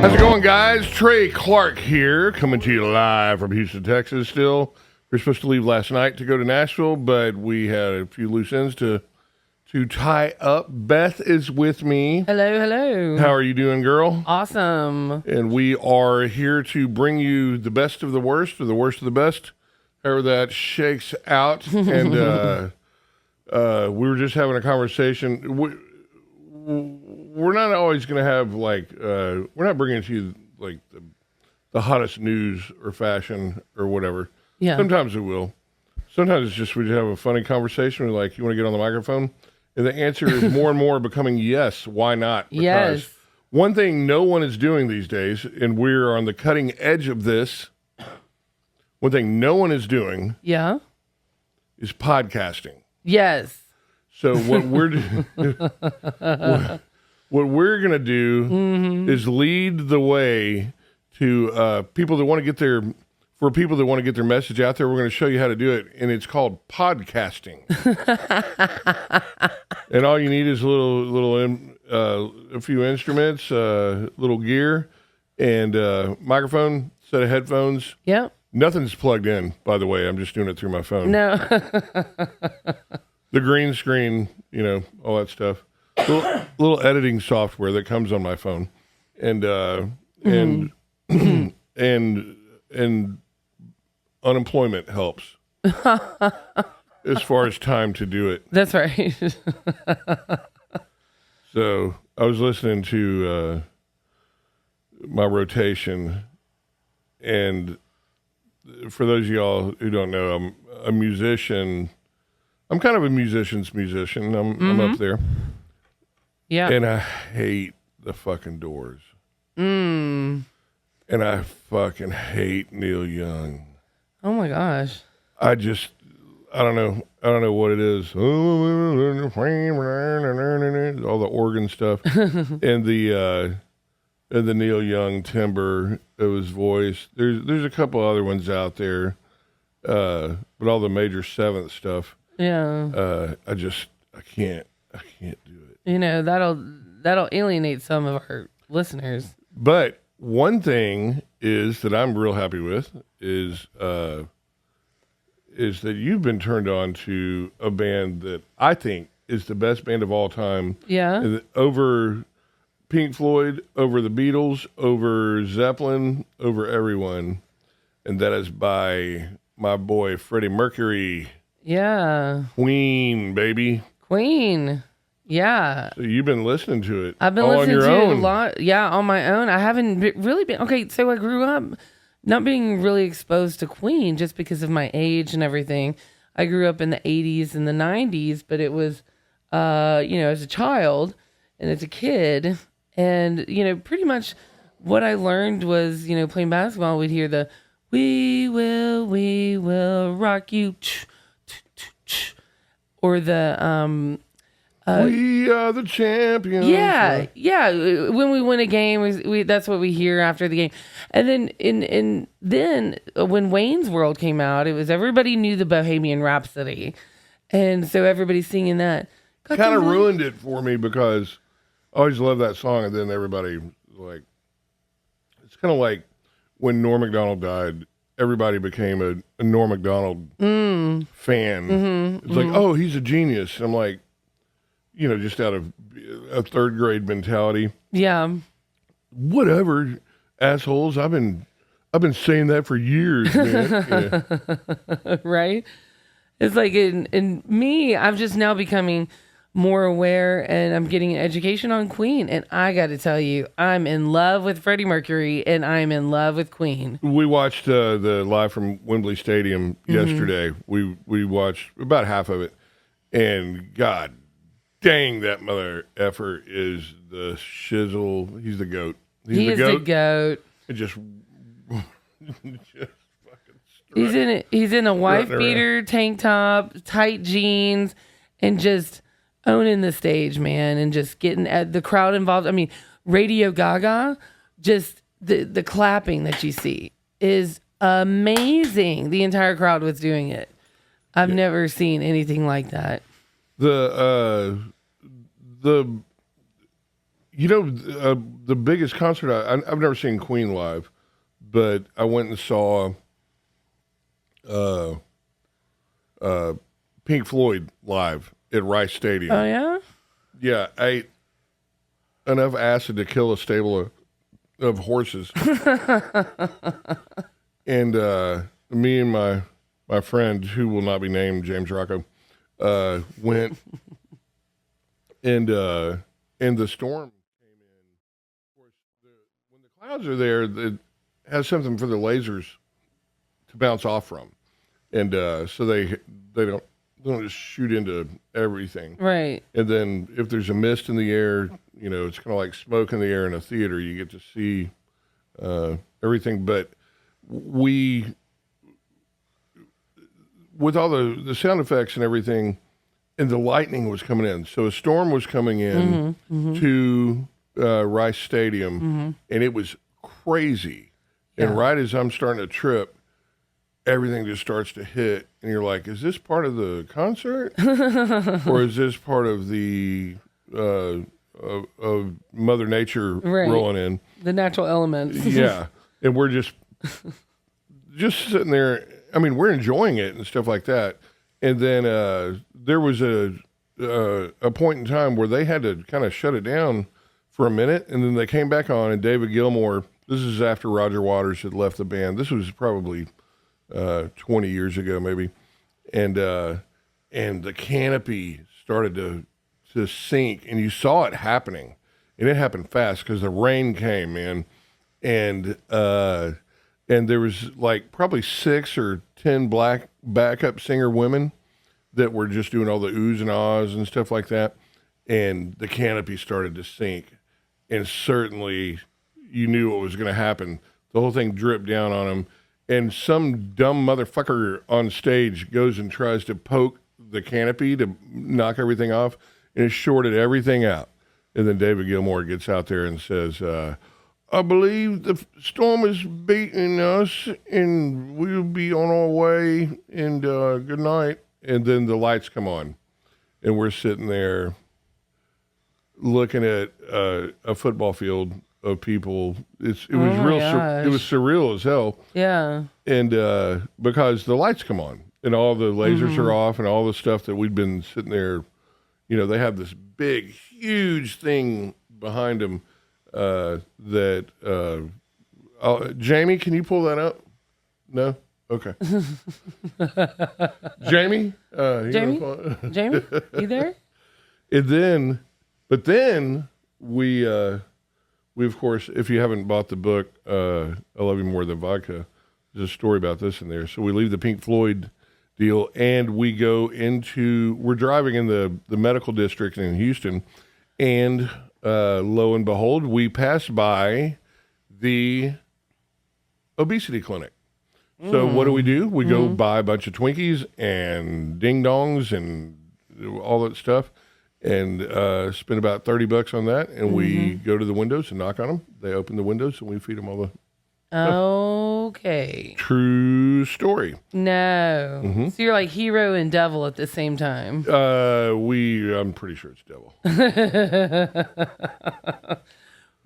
How's it going, guys? Trey Clark here, coming to you live from Houston, Texas. Still, we were supposed to leave last night to go to Nashville, but we had a few loose ends to tie up. Beth is with me. Hello, hello. How are you doing, girl? Awesome. And we are here to bring you the best of the worst, or the worst of the best, however that shakes out. And we were just having a conversation. We're not always going to have, like, we're not bringing to you, like, the hottest news or fashion or whatever. Yeah. Sometimes we will. Sometimes it's just we have a funny conversation. We're like, you want to get on the microphone? And the answer is more and more becoming yes. Why not? Because yes. One thing no one is doing these days, and we're on the cutting edge of this, one thing no one is doing is podcasting. Yes. So what we're gonna do is lead the way to people that want to get their message out there. We're going to show you how to do it, and it's called podcasting. And all you need is a few instruments, little gear, and microphone, set of headphones. Yep. Nothing's plugged in, by the way. I'm just doing it through my phone. No. The green screen, all that stuff. Little editing software that comes on my phone, and and unemployment helps as far as time to do it. That's right. So I was listening to my rotation, and for those of y'all who don't know, I'm a musician. I'm kind of a musician's musician. I'm up there. Yeah. And I hate the fucking Doors. And I fucking hate Neil Young. Oh my gosh. I don't know what it is. All the organ stuff. And the Neil Young timbre of his voice. There's a couple other ones out there. But all the major seventh stuff. Yeah. I can't do it. That'll alienate some of our listeners. But one thing is that I'm real happy with is that you've been turned on to a band that I think is the best band of all time. Yeah. Over Pink Floyd, over the Beatles, over Zeppelin, over everyone. And that is by my boy Freddie Mercury. Yeah. Queen, baby. Queen. Yeah. So you've been listening to it. I've been all listening on your to own. it a lot. Yeah, on my own. I haven't really been. Okay, so I grew up not being really exposed to Queen just because of my age and everything. I grew up in the 80s and the 90s, but it was, as a child and as a kid. And, pretty much what I learned was, playing basketball, we'd hear the, we will rock you. Or the, we are the champions. Yeah. When we win a game, we that's what we hear after the game. And then when Wayne's World came out, it was everybody knew the Bohemian Rhapsody, and so everybody's singing that. Kind of ruined it for me because I always loved that song, and then everybody it's kind of like when Norm Macdonald died. Everybody became a Norm Macdonald fan. It's like, oh, he's a genius. And I'm like, just out of a third grade mentality. Yeah. Whatever, assholes. I've been saying that for years, man. Yeah. Right? It's like in me, I'm just now becoming more aware, and I'm getting an education on Queen. And I got to tell you, I'm in love with Freddie Mercury, and I'm in love with Queen. We watched the live from Wembley Stadium yesterday. We watched about half of it, and God dang, that mother effer is the shizzle. He's the goat. He is the goat. It just fucking he's in a wife beater, tank top, tight jeans, and just owning the stage, man, and just getting the crowd involved. I mean, Radio Gaga, just the clapping that you see is amazing. The entire crowd was doing it. I've never seen anything like that. The biggest concert I've never seen Queen live, but I went and saw Pink Floyd live at Rice Stadium. Oh yeah. Yeah, I ate enough acid to kill a stable of horses. And me and my friend, who will not be named, James Rocco, went, and the storm came in. Of course, when the clouds are there, it has something for the lasers to bounce off from, and so they don't just shoot into everything. Right. And then if there's a mist in the air, it's kind of like smoke in the air in a theater. You get to see everything. But with all the sound effects and everything, and the lightning was coming in. So a storm was coming in to Rice Stadium, and it was crazy. Yeah. And right as I'm starting to trip, everything just starts to hit, and you're like, is this part of the concert? Or is this part of the of Mother Nature rolling in? The natural elements. Yeah. And we're just sitting there. I mean, we're enjoying it and stuff like that. And then there was a point in time where they had to kind of shut it down for a minute, and then they came back on, and David Gilmour, this is after Roger Waters had left the band. This was probably 20 years ago, maybe. And the canopy started to sink, and you saw it happening. And it happened fast because the rain came in, and there was like probably 6 or 10 black backup singer women that were just doing all the oohs and ahs and stuff like that. And the canopy started to sink. And certainly you knew what was going to happen. The whole thing dripped down on them. And some dumb motherfucker on stage goes and tries to poke the canopy to knock everything off, and it shorted everything out. And then David Gilmour gets out there and says, I believe the storm is beating us, and we'll be on our way, and good night. And then the lights come on, and we're sitting there looking at a football field of people. It was surreal as hell. Yeah. And because the lights come on and all the lasers are off and all the stuff that we'd been sitting there, they have this big, huge thing behind them that Jamie, can you pull that up? No? Okay. Jamie? Jamie, you there? But then we of course, if you haven't bought the book, I Love You More Than Vodka, there's a story about this in there. So we leave the Pink Floyd deal, and we go we're driving in the medical district in Houston, and lo and behold, we pass by the obesity clinic. So what do? We go buy a bunch of Twinkies and ding dongs and all that stuff, and spend about $30 on that. And we go to the windows and knock on them. They open the windows, and we feed them all the Okay. True story. No. So you're like hero and devil at the same time. I'm pretty sure it's devil.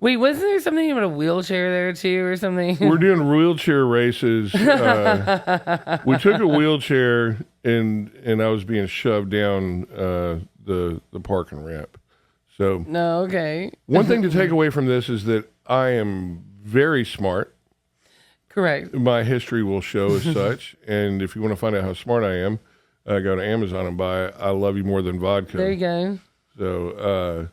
Wait, wasn't there something about a wheelchair there too or something? We're doing wheelchair races. We took a wheelchair and I was being shoved down the parking ramp. So no, okay. One thing to take away from this is that I am very smart. Correct. My history will show as such. And if you want to find out how smart I am, go to Amazon and buy I Love You More Than Vodka. There you go. So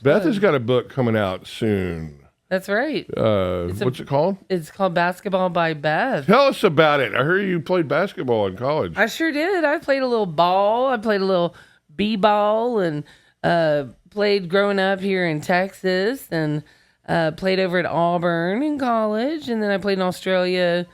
Beth has got a book coming out soon. That's right. What's it called? It's called Basketball by Beth. Tell us about it. I heard you played basketball in college. I sure did. I played a little ball. I played a little b-ball and played growing up here in Texas and played over at Auburn in college. And then I played in Australia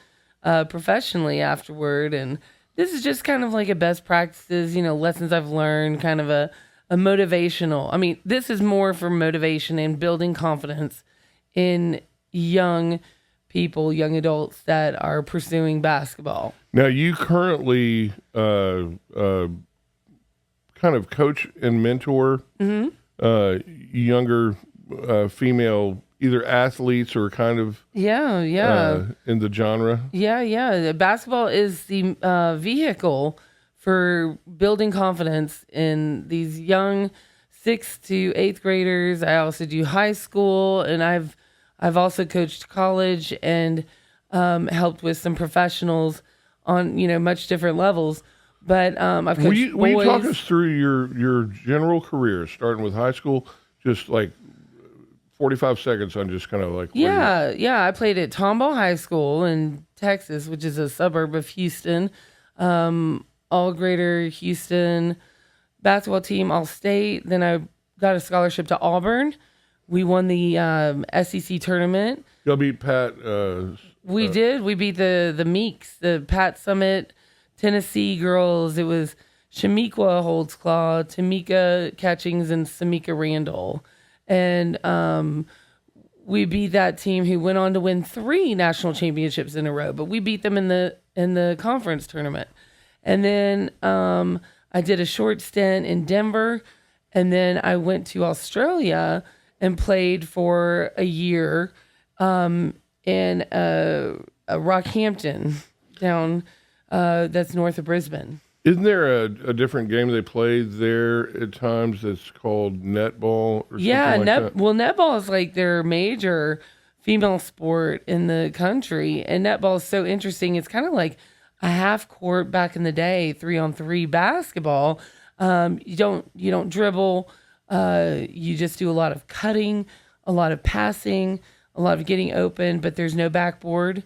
professionally afterward. And this is just kind of like a best practices, lessons I've learned, kind of a motivational. I mean, this is more for motivation and building confidence in young people, young adults that are pursuing basketball. Now, you currently kind of coach and mentor younger female either athletes or kind of Yeah. in the genre. Yeah. Basketball is the vehicle for building confidence in these young 6th to 8th graders. I also do high school, and I've also coached college and helped with some professionals on much different levels. But I've coached Will you talk boys. us through your general career, starting with high school, just like 45 seconds on just kind of like Yeah. I played at Tomball High School in Texas, which is a suburb of Houston. All Greater Houston basketball team, all state. Then I got a scholarship to Auburn. We won the SEC tournament. Y'all beat Pat. We did. We beat the Meeks, the Pat Summit, Tennessee girls. It was Shamiqua Holdsclaw, Tamika Catchings, and Samika Randall. And we beat that team who went on to win 3 national championships in a row. But we beat them in the conference tournament. And then I did a short stint in Denver. And then I went to Australia and played for a year in Rockhampton down that's north of Brisbane. Isn't there a different game they play there at times that's called netball or something like that? Well, netball is like their major female sport in the country, and netball is so interesting. It's kind of like a half court back in the day, 3-on-3 basketball. You don't dribble. You just do a lot of cutting, a lot of passing, a lot of getting open, but there's no backboard.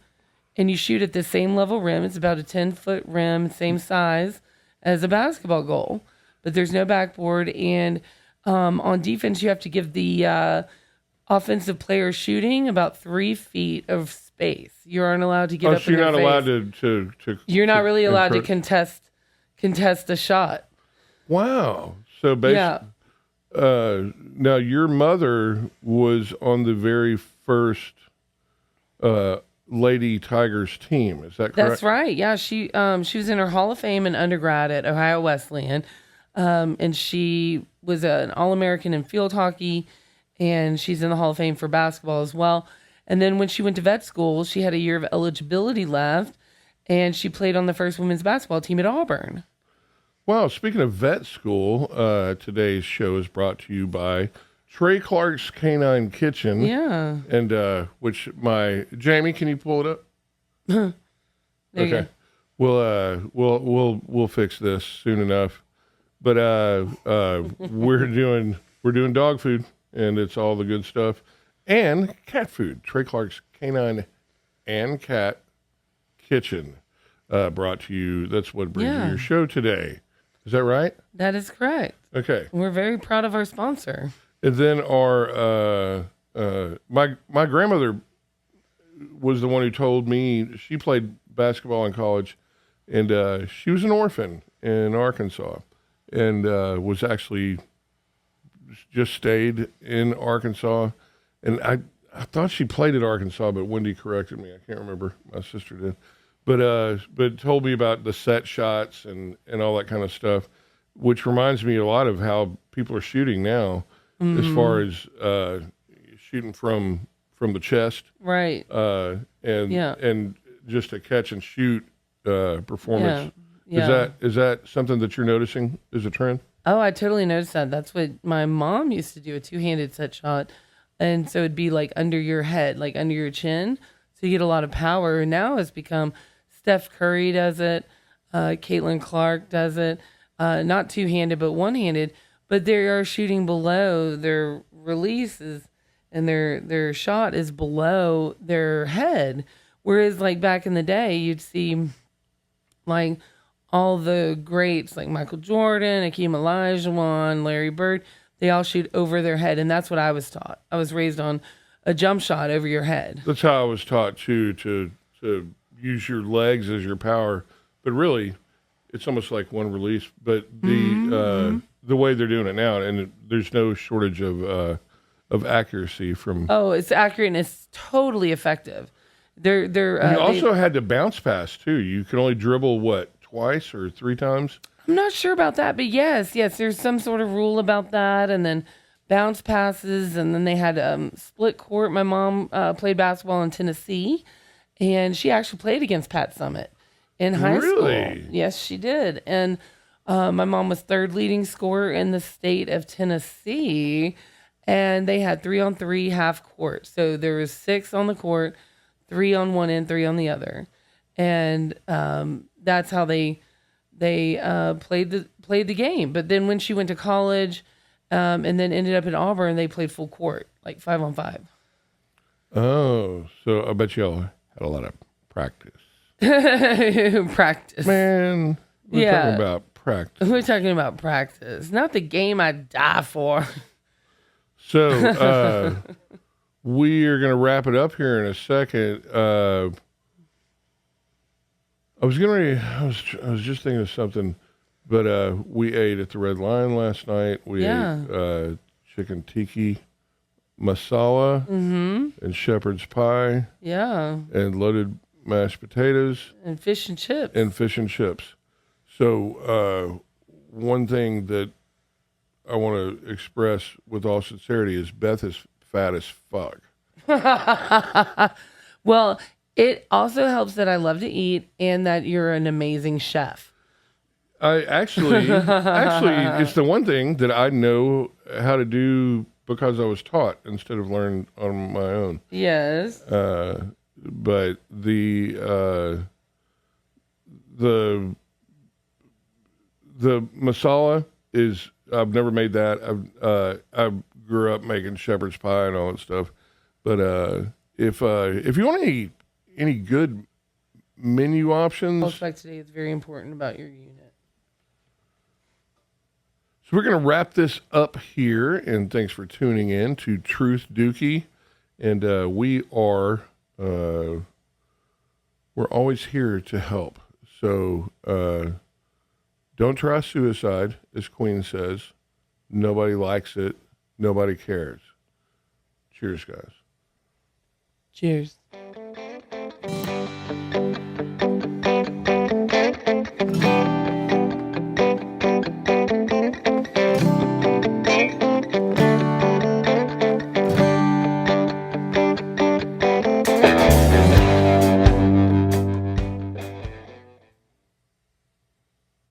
And you shoot at the same level rim. It's about a 10-foot rim, same size as a basketball goal, but there's no backboard. And on defense, you have to give the offensive player shooting about 3 feet of space. You aren't allowed to get up So in you're their not face. allowed to You're not really allowed to contest a shot. Wow. So basically, now your mother was on the very first Lady Tigers team. Is that correct? That's right. Yeah, she was in her Hall of Fame in undergrad at Ohio Wesleyan, and she was an All-American in field hockey, and she's in the Hall of Fame for basketball as well. And then when she went to vet school, she had a year of eligibility left, and she played on the first women's basketball team at Auburn. Wow. Speaking of vet school, today's show is brought to you by Trey Clark's Canine Kitchen. Yeah. And which Jamie, can you pull it up? There you Okay. We'll fix this soon enough. But we're doing dog food, and it's all the good stuff, and cat food. Trey Clark's Canine and Cat Kitchen brought to you. That's what brings you your show today. Is that right? That is correct. Okay. We're very proud of our sponsor. And then our my grandmother was the one who told me she played basketball in college, and she was an orphan in Arkansas, and was actually just stayed in Arkansas. And I thought she played at Arkansas, but Wendy corrected me. I can't remember. My sister did, but told me about the set shots and all that kind of stuff, which reminds me a lot of how people are shooting now. As far as shooting from the chest, Right. and just a catch and shoot performance. Yeah. Is that something that you're noticing as a trend? Oh, I totally noticed that. That's what my mom used to do, a 2-handed set shot. And so it'd be like under your head, like under your chin. So you get a lot of power. And now it's become Steph Curry does it. Caitlin Clark does it. Not 2-handed, but 1-handed. But they are shooting below their releases, and their shot is below their head. Whereas like back in the day, you'd see like all the greats like Michael Jordan, Hakeem Olajuwon, Larry Bird, they all shoot over their head. And that's what I was taught. I was raised on a jump shot over your head. That's how I was taught too, to use your legs as your power. But really, it's almost like one release. But the way they're doing it now, and there's no shortage of accuracy from. Oh, it's accurate and it's totally effective. You also had to bounce pass too. You can only dribble twice or 3 times. I'm not sure about that, but yes, there's some sort of rule about that, and then bounce passes, and then they had split court. My mom played basketball in Tennessee, and she actually played against Pat Summitt in high Really? school. Yes, she did. And my mom was third leading scorer in the state of Tennessee, and they had 3-on-3 half court. So there was 6 on the court, 3 on one end, 3 on the other, and that's how they played the game. But then when she went to college, and then ended up in Auburn, they played full court, like 5-on-5. Oh, so I bet y'all had a lot of practice. Practice. Man, we're talking about practice. We're talking about practice, not the game I die for. So we are going to wrap it up here in a second. I was just thinking of something, but we ate at the Red Lion last night. We ate chicken tiki masala and shepherd's pie. Yeah. And loaded mashed potatoes. And fish and chips. So one thing that I want to express with all sincerity is Beth is fat as fuck. Well, it also helps that I love to eat and that you're an amazing chef. I actually, it's the one thing that I know how to do because I was taught instead of learned on my own. Yes. But the masala is, I've never made that. I grew up making shepherd's pie and all that stuff. But if you want to eat any good menu options, Like today, it's very important about your unit. so we're going to wrap this up here. And thanks for tuning in to Truth Dookie. And we are we're always here to help. So don't try suicide, as Queen says. Nobody likes it. Nobody cares. Cheers, guys. Cheers.